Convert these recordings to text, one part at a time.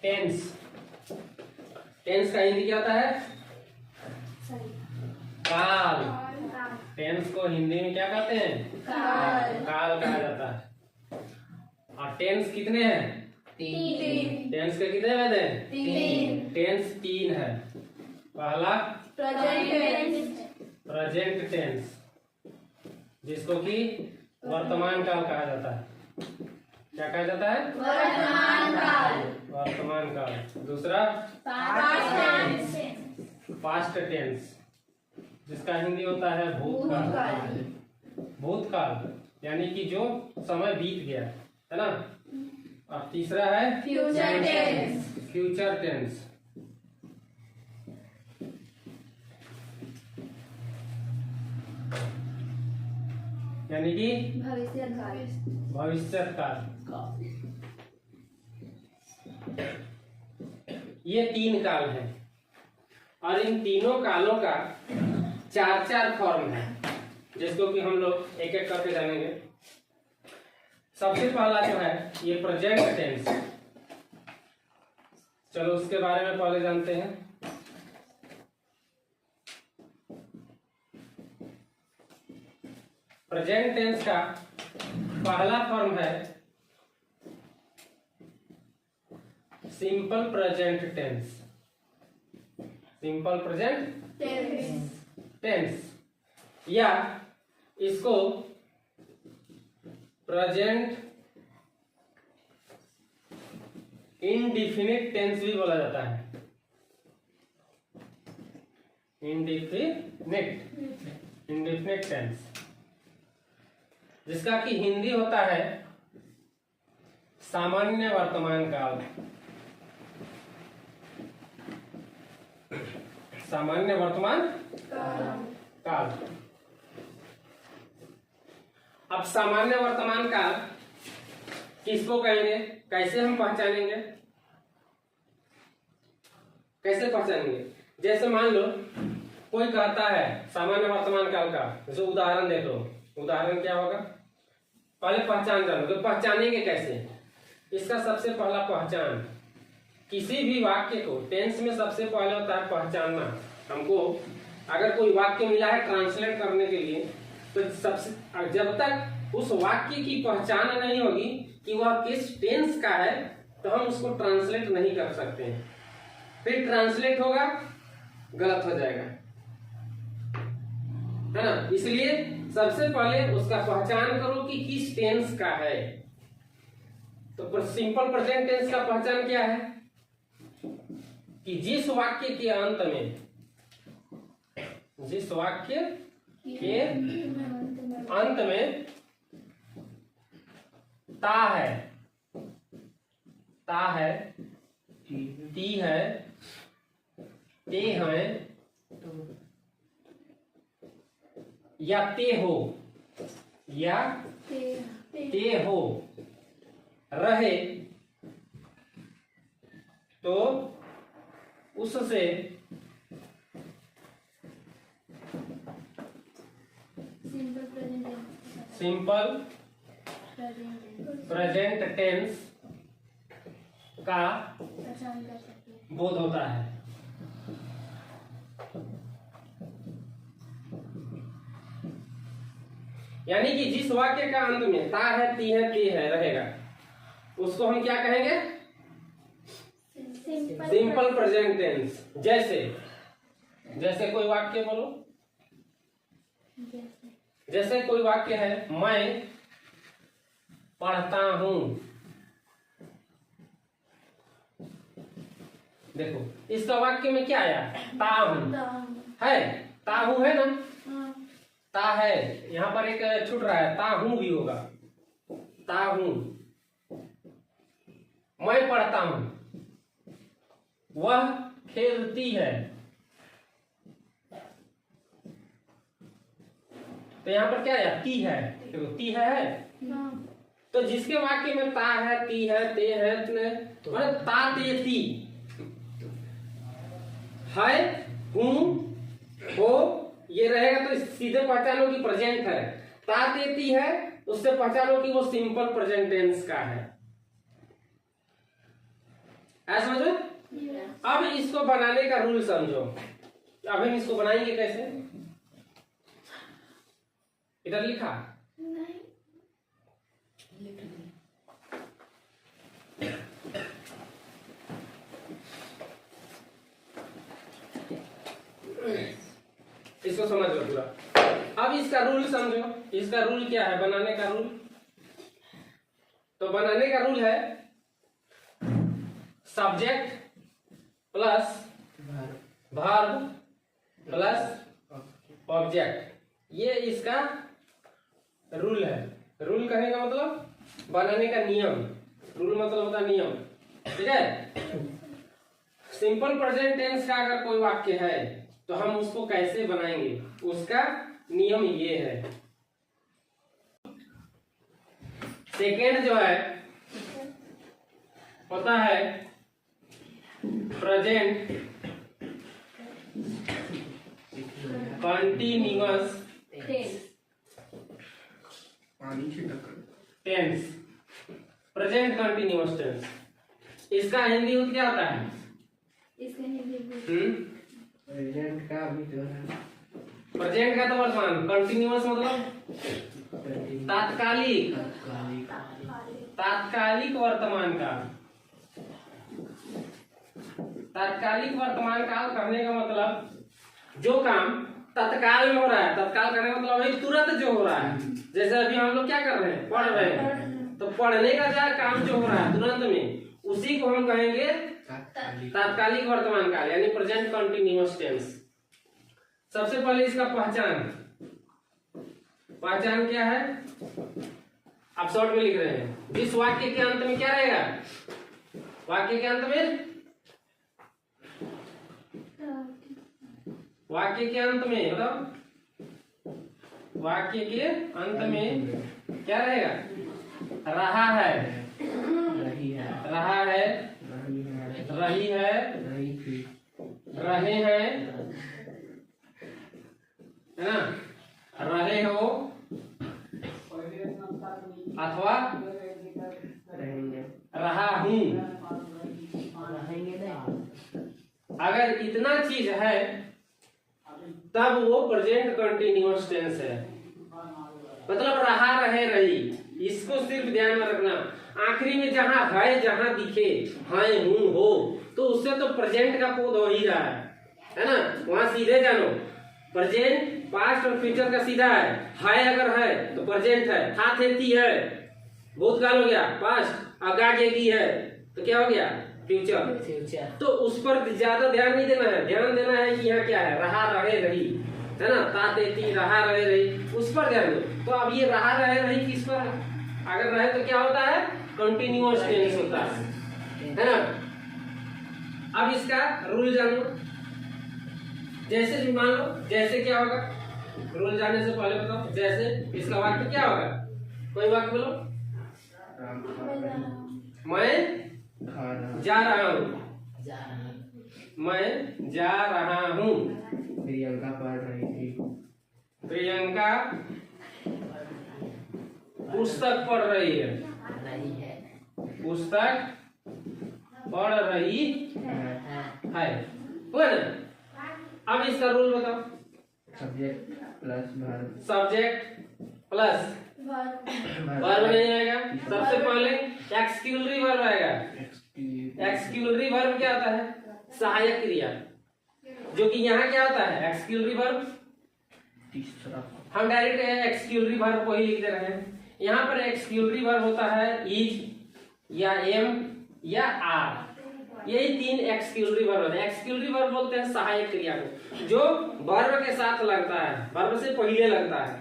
Tense. Tense का हिंदी क्या होता है? काल। टेंस को हिंदी में क्या कहते हैं? काल कहा जाता है। और टेंस कितने हैं? तीन। टेंस के कितने वेद हैं? तीन। टेंस तीन है। पहला प्रेजेंट टेंस, जिसको कि वर्तमान काल कहा जाता है। क्या कहा जाता है? वर्तमान काल। दूसरा पास्ट टेंस, जिसका हिंदी होता है भूतकाल। भूतकाल यानी कि जो समय बीत गया है ना। और तीसरा है फ्यूचर टेंस। यानी कि भविष्य काल। ये तीन काल हैं और इन तीनों कालों का चार चार फॉर्म है, जिसको कि हम लोग एक एक करके जानेंगे। सबसे पहला जो है ये प्रेजेंट टेंस। चलो उसके बारे में पहले जानते हैं। प्रेजेंट टेंस का पहला फॉर्म है simple present tense. Simple present tense या इसको प्रेजेंट इंडिफिनिट टेंस भी बोला जाता है। इंडिफिनिट टेंस, जिसका कि हिंदी होता है सामान्य वर्तमान काल। सामान्य वर्तमान काल। अब सामान्य वर्तमान काल किसको कहेंगे? कैसे हम पहचानेंगे? कैसे पहचानेंगे? जैसे मान लो कोई कहता है सामान्य वर्तमान काल का, जैसे उदाहरण देख लो। उदाहरण क्या होगा? पहले पहचान जानो। तो पहचानेंगे कैसे? इसका सबसे पहला पहचान, किसी भी वाक्य को टेंस में सबसे पहले होता है पहचानना। हमको अगर कोई वाक्य मिला है ट्रांसलेट करने के लिए, तो सबसे जब तक उस वाक्य की पहचान नहीं होगी कि वह किस टेंस का है, तो हम उसको ट्रांसलेट नहीं कर सकते हैं। फिर ट्रांसलेट होगा गलत हो जाएगा, है ना। इसलिए सबसे पहले उसका पहचान करो कि किस टेंस का है। तो सिंपल प्रेजेंट टेंस का पहचान क्या है? कि जिस वाक्य के अंत में ता है, ती है, ते है या ते हो रहे, तो उससे सिंपल प्रेजेंट टेंस का बोध होता है। यानी कि जिस वाक्य का अंत में ता है, ती है, ते है रहेगा, उसको हम क्या कहेंगे? Simple present tense. जैसे कोई वाक्य बोलो। जैसे कोई वाक्य है, मैं पढ़ता हूं। देखो इसका वाक्य में क्या आया? ता हूं है, ता हूं है ना। ता है, यहां पर एक छूट रहा है, ता हूं भी होगा। ता हूं, मैं पढ़ता हूं, वह खेलती है। तो यहां पर क्या है? ती है। देखो ती है। तो जिसके वाक्य में ता है, ती है, ते है, मतलब ता ते ती है, हूं, हो, ये रहेगा तो सीधे पहचानो कि प्रेजेंट है। ता ते ती है, उससे पहचानो कि वो सिंपल प्रेजेंट टेंस का है। है समझ में? अब इसको बनाने का रूल समझो। अब हम इसको बनाएंगे कैसे? इधर लिखा इसको समझ लो पूरा। अब इसका रूल समझो। इसका रूल क्या है बनाने का रूल? तो बनाने का रूल है subject plus verb plus object. ये इसका रूल है। रूल कहने का मतलब बनाने का नियम। रूल मतलब होता है नियम, ठीक है। सिंपल प्रेजेंट टेंस का अगर कोई वाक्य है तो हम उसको कैसे बनाएंगे, उसका नियम ये है। सेकेंड जो है होता है present continuous tense. Present continuous tense, इसका हिंदी में क्या होता है? इसका हिंदी प्रेजेंट का अभी जो है, प्रेजेंट का तो वर्तमान, कंटिन्यूअस मतलब तात्कालिक, तात्कालिक वर्तमान काल। तात्कालिक वर्तमान काल करने का मतलब जो काम तत्काल में हो रहा है। तत्काल करने का मतलब अभी तुरंत जो हो रहा है। जैसे अभी हम लोग क्या कर रहे हैं, पढ़ रहे हैं, तो पढ़ने का जो काम जो हो रहा है तुरंत में, उसी को हम कहेंगे तात्कालिक वर्तमान काल यानी प्रेजेंट कंटिन्यूअस टेंस। सबसे पहले इसका पहचान क्या है? आप शॉर्ट में लिख रहे हैं। जिस वाक्य के अंत में क्या रहेगा? वाक्य के अंत में, वाक्य के अंत में मतलब वाक्य के अंत में क्या रहेगा? रहा है, रही है, रहा है, रही है, रहे हैं, है ना, रहे हो अथवा रहा हूं। अगर इतना चीज है तब वो प्रेजेंट कंटिन्यूअस टेंस है। मतलब रहा, रहे, रही, इसको सिर्फ ध्यान में रखना। आखिरी में जहां है, जहां दिखे है, हूं, हो, तो उससे तो प्रेजेंट का पद हो ही रहा है ना। वहां सीधे जानो, प्रेजेंट पास्ट और फ्यूचर का सीधा है अगर है तो प्रेजेंट है, था थे थी है, भूतकाल हो गया पास्ट, आगाजेगी है तो क्या हो गया फ्यूचर। तो उस पर ज्यादा ध्यान नहीं देना है। ध्यान देना है कि यहाँ क्या है, रहा, रहे, रही, है ना, था थे थी, रहा, रहे, रही, उस पर ध्यान दो। तो अब ये रहा, रहे, रही किस पर है? अगर रहे तो क्या होता है? कंटिन्यूअस टेंस होता है ना। अब इसका रूल जानो। जैसे भी मान लो, जैसे क्या होगा, रूल जानने से पहले बताओ। जैसे इसका वाक्य क्या होगा? कोई वाक्य बोलो। मैं जा रहा हूँ, मैं जा रहा हूँ। प्रियंका पढ़ रही थी, प्रियंका पुस्तक पढ़ रही है, पुस्तक पढ़ रही है, हुआ ना। अब इसका रूल बताओ। Subject plus verb, subject plus verb नहीं आएगा। सबसे पहले एक्सक्यूलरी वर्ब आएगा। एक्सक्यूलरी वर्ब क्या होता है? सहायक क्रिया, जो कि यहाँ क्या होता है? एक्सक्यूलरी वर्ब। तीसरा हम डायरेक्ट एक्सक्यूलरी वर्ब को ही लिख दे रहे हैं। यहाँ पर एक्सक्यूलरी वर्ब होता है इज या एम या आर। यही तीन एक्सक्यूलरी वर्ब होते हैं। एक्सक्यूलरी वर्ब बोलते हैं सहायक क्रिया को, जो वर्ब के साथ लगता है, वर्ब से पहले लगता है,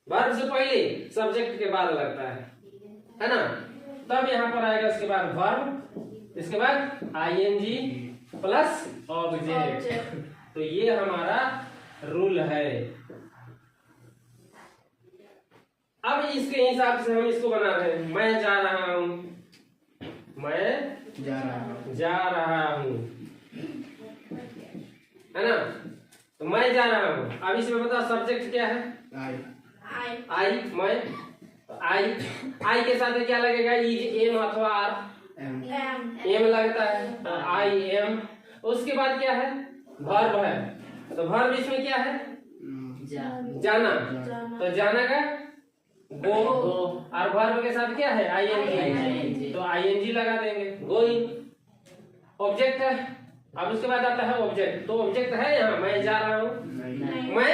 वर्ब से पहले सब्जेक्ट के बाद लगता है ना। तब यहाँ पर आएगा इसके बाद वर्ब, इसके बाद आईएनजी प्लस ऑब्जेक्ट। तो ये हमारा रूल है। अब इसके हिसाब से हम इसको बना रहे हैं। मैं जा रहा हूं, मैं जा रहा हूं, है ना। तो मैं जा रहा हूं। अब इसमें बताओ सब्जेक्ट क्या है? आई। मैं, आई के साथ क्या लगेगा? इज, एम अथवा आर। एम लगता है, आई एम। उसके बाद क्या है, वर्ब है, तो वर्ब इसमें क्या है, जाना, तो जाना का गो, और वर्ब के साथ क्या है, आईएनजी, तो आईएनजी लगा देंगे, गोइंग। ऑब्जेक्ट है, अब उसके बाद आता है ऑब्जेक्ट, तो ऑब्जेक्ट है यहाँ मैं जा रहा हूँ, मैं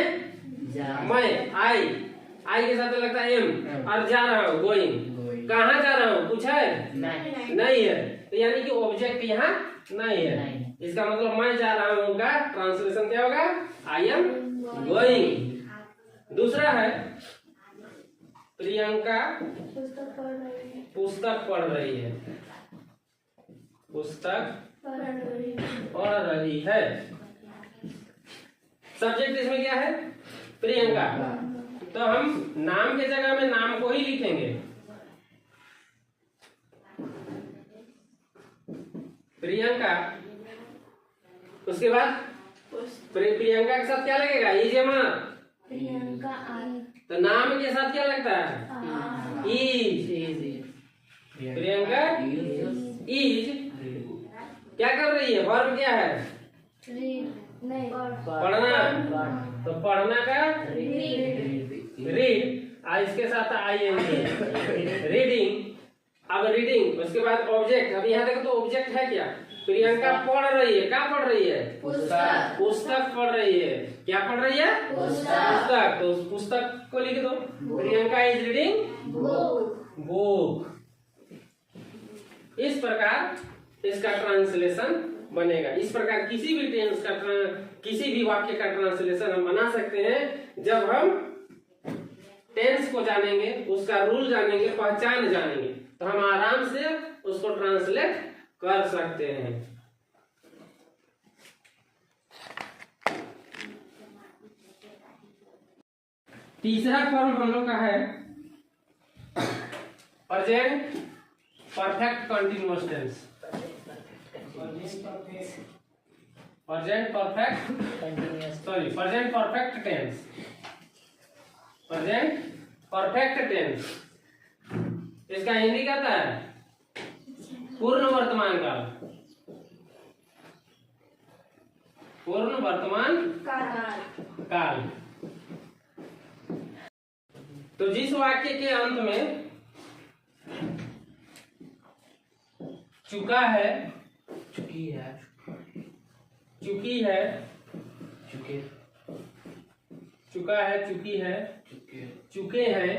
आई के साथ लगता है एम, और जा रहा हूँ गोइंग। कहाँ जा रहा हूँ कुछ है, नहीं है, तो यानी कि ऑब्जेक्ट यहाँ नहीं है। इसका मतलब मैं जा रहा हूँ का ट्रांसलेशन क्या होगा, आई एम गोइंग। दूसरा है प्रियंका पुस्तक पढ़ रही है, पुस्तक पढ़ रही है। सब्जेक्ट इसमें क्या है, प्रियंका, तो हम नाम के जगह में नाम को ही लिखेंगे। प्रियंका, उसके बाद प्रियंका के साथ क्या लगेगा, इज एम, तो नाम के साथ क्या लगता है, इज। प्रियंका इज क्या कर रही है, वर्ब क्या है, पढ़ना, तो पढ़ना का रीड, और इसके साथ आईएनजी, रीडिंग। अब रीडिंग, उसके बाद ऑब्जेक्ट। अब यहाँ देखो तो ऑब्जेक्ट है क्या, प्रियंका पढ़ रही है, क्या पढ़ रही है, पुस्तक पढ़ रही है। क्या पढ़ रही है, पुस्तक, तो उस पुस्तक को लिख दो, प्रियंका इज रीडिंग बुक। इस प्रकार इसका ट्रांसलेशन बनेगा। इस प्रकार किसी भी टेंस का किसी भी वाक्य का ट्रांसलेशन हम बना सकते हैं जब हम टेंस को जानेंगे, उसका रूल जानेंगे, पहचान जानेंगे, तो हम आराम से उसको ट्रांसलेट कर सकते हैं। तीसरा फॉर्म हम लोग का है present perfect continuous tense. Present perfect tense, present perfect tense. इसका हिंदी कहता है पूर्ण वर्तमान काल, पूर्ण वर्तमान काल। तो जिस वाक्य के अंत में चुका है, चुकी है, चुकी है, चुके, चुका है, चुकी है, चुके, चुके हैं,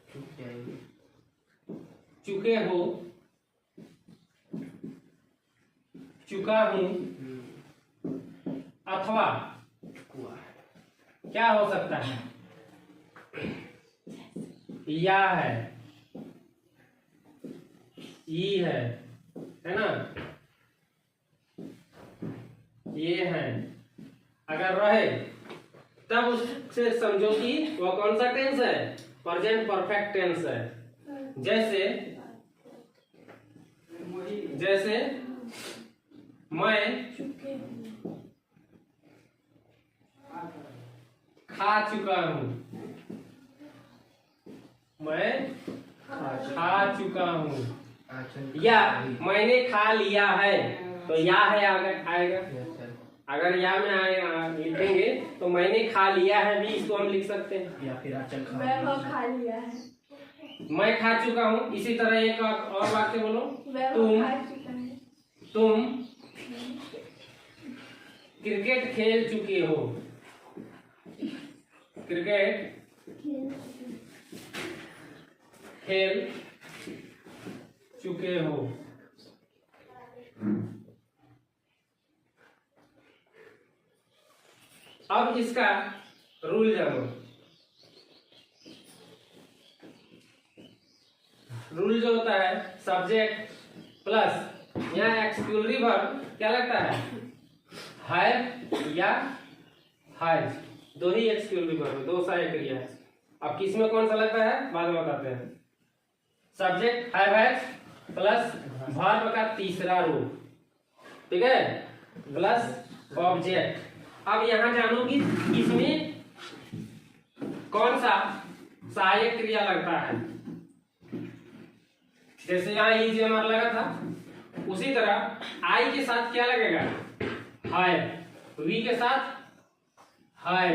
चुक जाएंगे, चुके हो, चुका हूं, अथवा चुकुआ, क्या हो सकता है, या है, ई है ना, ये है। अगर रहे तब उससे समझो कि वह कौन सा टेंस है, प्रेजेंट परफेक्ट टेंस है। जैसे जैसे मैं खा चुका हूं, मैं खा चुका हूं, या मैंने खा लिया है, तो या है आएगा। अगर या में आएगा लिखेंगे तो मैंने खा लिया है भी इसको हम लिख सकते हैं, या फिर आचल खा लिया है, मैं खा चुका हूँ। इसी तरह एक और वाक्य बोलो, तुम क्रिकेट खेल चुके हो, क्रिकेट खेल चुके हो। अब इसका रूल जानो। रूल जो होता है सब्जेक्ट प्लस यहाँ एक्सक्लूसिव वर्ब क्या लगता है या हैज, दो ही एक्सक्लूसिव वर्ब, दो सहायक क्रिया है। अब किस में कौन सा लगता है बाद में बताते हैं। सब्जेक्ट हैज प्लस वर्ब का तीसरा रूप, ठीक है, प्लस ऑब्जेक्ट। अब यहां जानो कि इसमें कौन सा सहायक क्रिया लगता है। जैसे यहाँ इज हमारा लगा था, उसी तरह आई के साथ क्या लगेगा? है। वी के साथ है,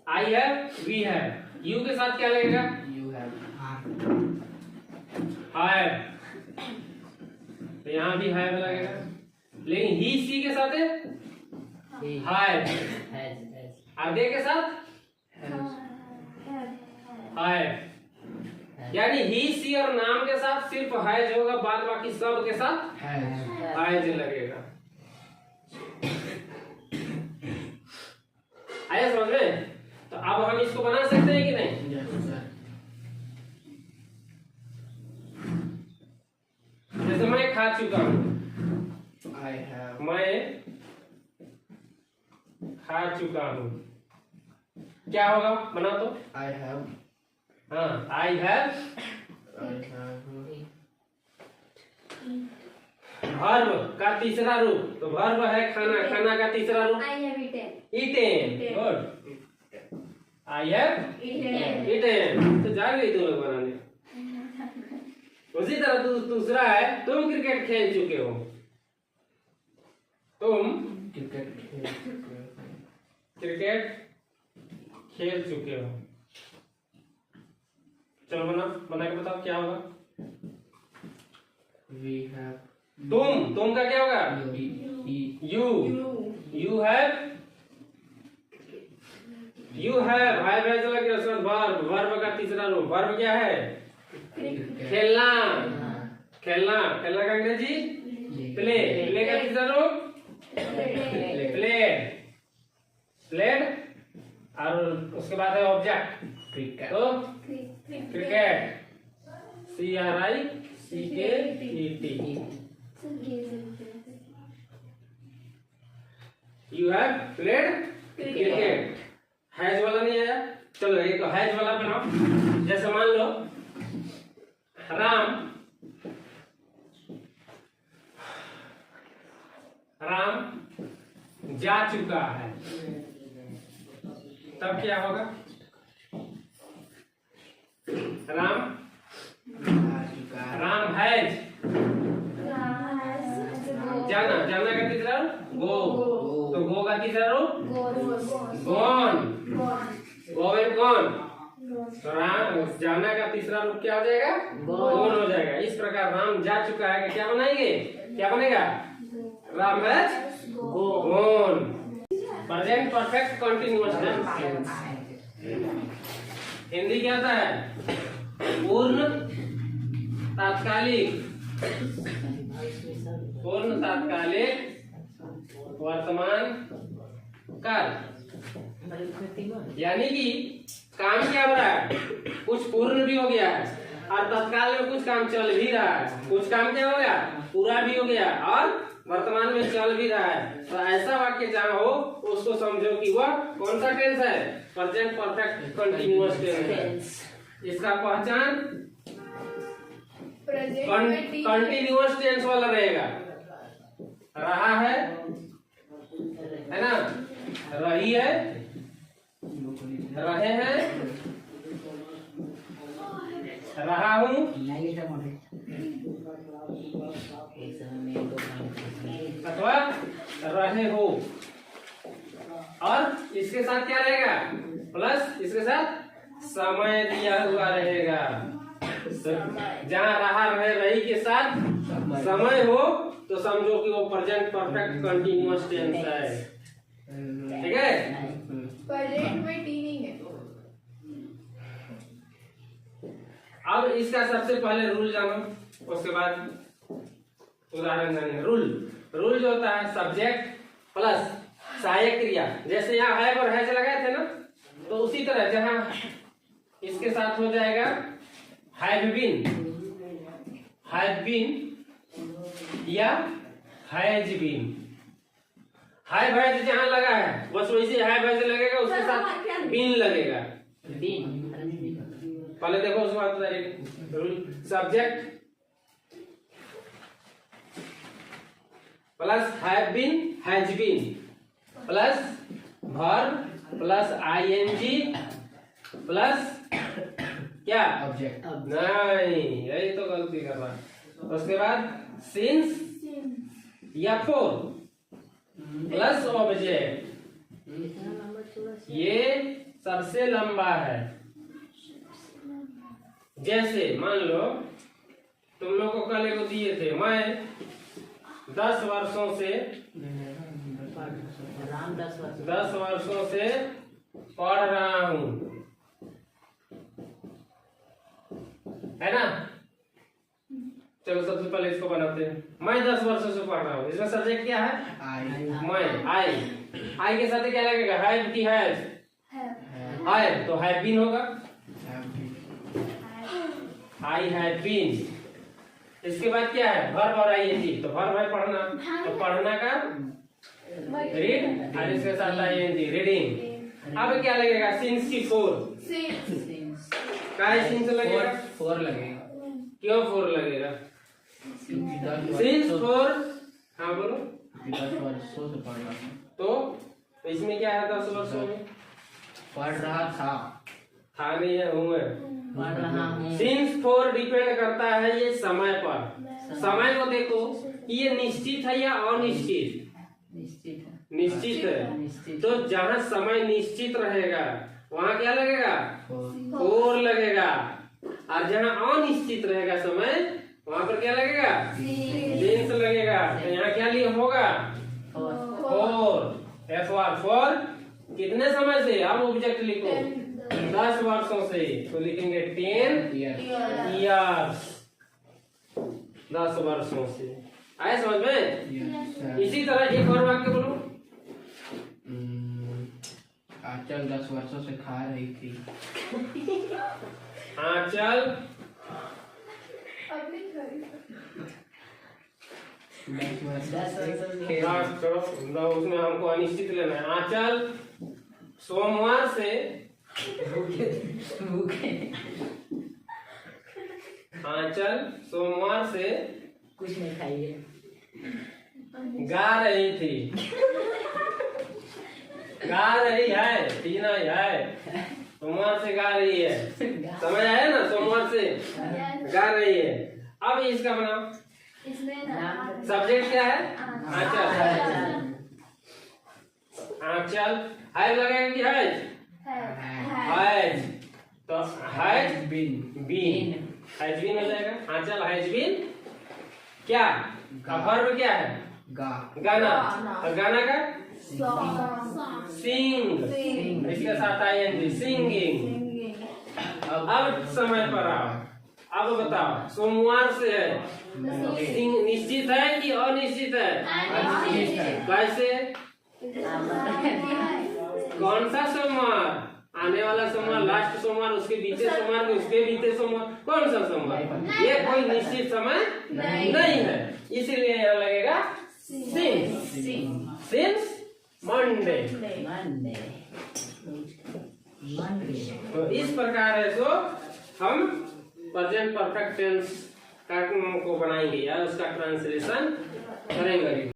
आई है, वी है। यू के साथ क्या लगेगा? You have है। तो यहाँ भी है लगेगा, लेकिन ही सी के साथ है और दे के साथ है। यानी ही सी और नाम के साथ सिर्फ है जो होगा, बाद बाकी सब के साथ है जो लगेगा। आया समझ में? तो अब हम इसको बना सकते हैं कि नहीं? जैसे मैं खा चुका हूँ, I have मैं खा चुका हूँ, क्या होगा? बना तो। I have हाँ, आई हैव वर्ब का तीसरा रूप, तो वर्ब है खाना, खाना का तीसरा रूप I have eaten. Eaten. Good, I have eaten. तो जा गई तुम लोग बनाने। उसी तरह दूसरा है, तुम क्रिकेट खेल चुके हो, तुम cricket खेल चुके हैं। क्रिकेट खेल चुके हो। चलो बना के बताओ क्या होगा? We have तुम का क्या होगा? यू हैव है चला गया। उसके बाद वर्ब का तीसरा रूप, वर्ब क्या है? खेलना। खेलना का अंग्रेजी प्ले। प्ले का तीसरा रूप प्लेड। प्लेड और उसके बाद है ऑब्जेक्ट, cricket तो cricket. CRICKET। You have played cricket. Has वाला नहीं आया, चलो एक हैज वाला बनाओ। जैसे मान लो राम जा चुका है, तब क्या होगा? राम हैज जाना का तीसरा गो, तो गो का तीसरा रूप गॉन। गॉन। तो राम जाना का तीसरा रूप क्या हो जाएगा? गॉन हो जाएगा। इस प्रकार राम जा चुका है, क्या बनाएंगे? क्या बनेगा? Ram has gone. Present perfect continuous tense. Hindi क्या होता है? पूर्ण तात्कालिक वर्तमान काल। यानी कि काम क्या हो रहा है? कुछ पूर्ण भी हो गया है और तत्काल में कुछ काम चल भी रहा है। कुछ काम क्या हो गया? पूरा भी हो गया और वर्तमान में चल भी रहा है। तो ऐसा वाक्य जहाँ हो उसको समझो कि वह कौन सा टेंस है? प्रेजेंट परफेक्ट कंटीन्यूअस टेंस है। इसका पहचान कंटीन्यूअस टेंस वाला रहेगा। रहा है ना? रही है, रहे हैं, रहा हूँ, अथवा रहे हो। और इसके साथ क्या रहेगा? प्लस इसके साथ समय दिया हुआ रहेगा। जहाँ रहा रहे रही के साथ समय हो तो समझो कि वो प्रेजेंट परफेक्ट कंटीन्यूअस टेंस है। ठीक है? प्रेजेंट में टी नहीं है। अब इसका सबसे पहले रूल जानो, उसके बाद उदाहरण जानेंगे। रूल जो होता है सब्जेक्ट प्लस सहायक क्रिया। जैसे यहाँ हैव और हैज लगाए थे ना, तो उसी तरह जहाँ इसके साथ हो जाएगा हैव बीन या हैज बीन। हैव हैज जहाँ लगा है बस वैसे हैव हैज लगेगा, उसके साथ बीन लगेगा। पहले देखो उसके बाद बताइए। Subject plus have been has been plus verb plus ING plus क्या? ऑब्जेक्ट। नहीं, यही तो गलती जबरदस्ती कर रहा है। उसके बाद सिंस या फोर प्लस ऑब्जेक्ट, ये सबसे लंबा है। जैसे मान लो तुम लोग को कल को दिए थे, मैं 10 वर्षों से 10 वर्षों से पढ़ रहा हूँ, है ना। चलो सबसे पहले इसको बनाते हैं। मैं 10 वर्षों से पढ़ रहा हूँ, इसमें सब्जेक्ट क्या है? मैं, आई के साथ क्या लगेगा? हैव की हैज, हैव तो हैव बीन होगा, आई हैव बीन। इसके बाद क्या है? वर्ब और आईएनजी, तो वर्ब है पढ़ना, तो पढ़ना का रीड और इसके साथ आईएनजी रीडिंग। अब क्या लगेगा? सिंस की फोर, काय सिंस लगेगा? फोर लगेगा। क्यों फोर लगेगा? सिंस फोर, हाँ बोलो। 10 वर्षों से पढ़ रहा हूँ, तो इसमें क्या है? 10 वर्षों में पढ़ रहा था, नहीं है, हूँ मैं। पढ़ रहा हूँ। सिंस फोर डिपेंड करता है ये समय पर। समय को देखो, ये निश्चित है या अनिश्चित? निश्चित है। तो जहाँ समय निश्चित रहेगा वहाँ क्या लगेगा? फोर लगेगा, और जहाँ अनिश्चित रहेगा समय वहाँ पर क्या लगेगा? सिंस लगेगा। तो यहाँ क्या लिए होगा? फोर, फोर कितने समय से? अब ऑब्जेक्ट लिखो, 10 वर्षों से, तो लिखेंगे 10 इयर्स, 10 वर्षों से। आए समझ में? इसी तरह एक और वाक्य बोलो। आंचल 10 वर्षों से खा रही थी। आंचल अपनी खरी 10 वर्षों से उसमें हमको अनिश्चित लेना है। आंचल सोमवार से आंचल सोमवार से कुछ नहीं खाइए, गा रही थी, गा रही है, तीना है, सोमवार से गा रही है। समझ आया ना? सोमवार से गा रही है। अब इसका बनाओ, सब्जेक्ट क्या है? आंचल, आंचल हैज लगेगा कि हैज? हैज, तो हैज बीन, हैज बीन हो जाएगा। आंचल हैज बीन क्या? वर्ब क्या है? गाना, और गाना का सिंग, इसके साथ आईएनजी, सिंगिंग। अब समय पर आओ, अब बताओ सोमवार से है, निश्चित है कि अनिश्चित है? कैसे? कौन सा सोमवार? आने वाला सोमवार, लास्ट सोमवार, उसके बीते सोमवार, उसके बीते सोमवार, कौन सा सोमवार? ये कोई निश्चित समय नहीं है, इसीलिए यहाँ लगेगा सिंस मंडे। तो इस प्रकार है सो हम प्रेजेंट परफेक्ट टेंस को बनाएंगे या उसका ट्रांसलेशन करेंगे।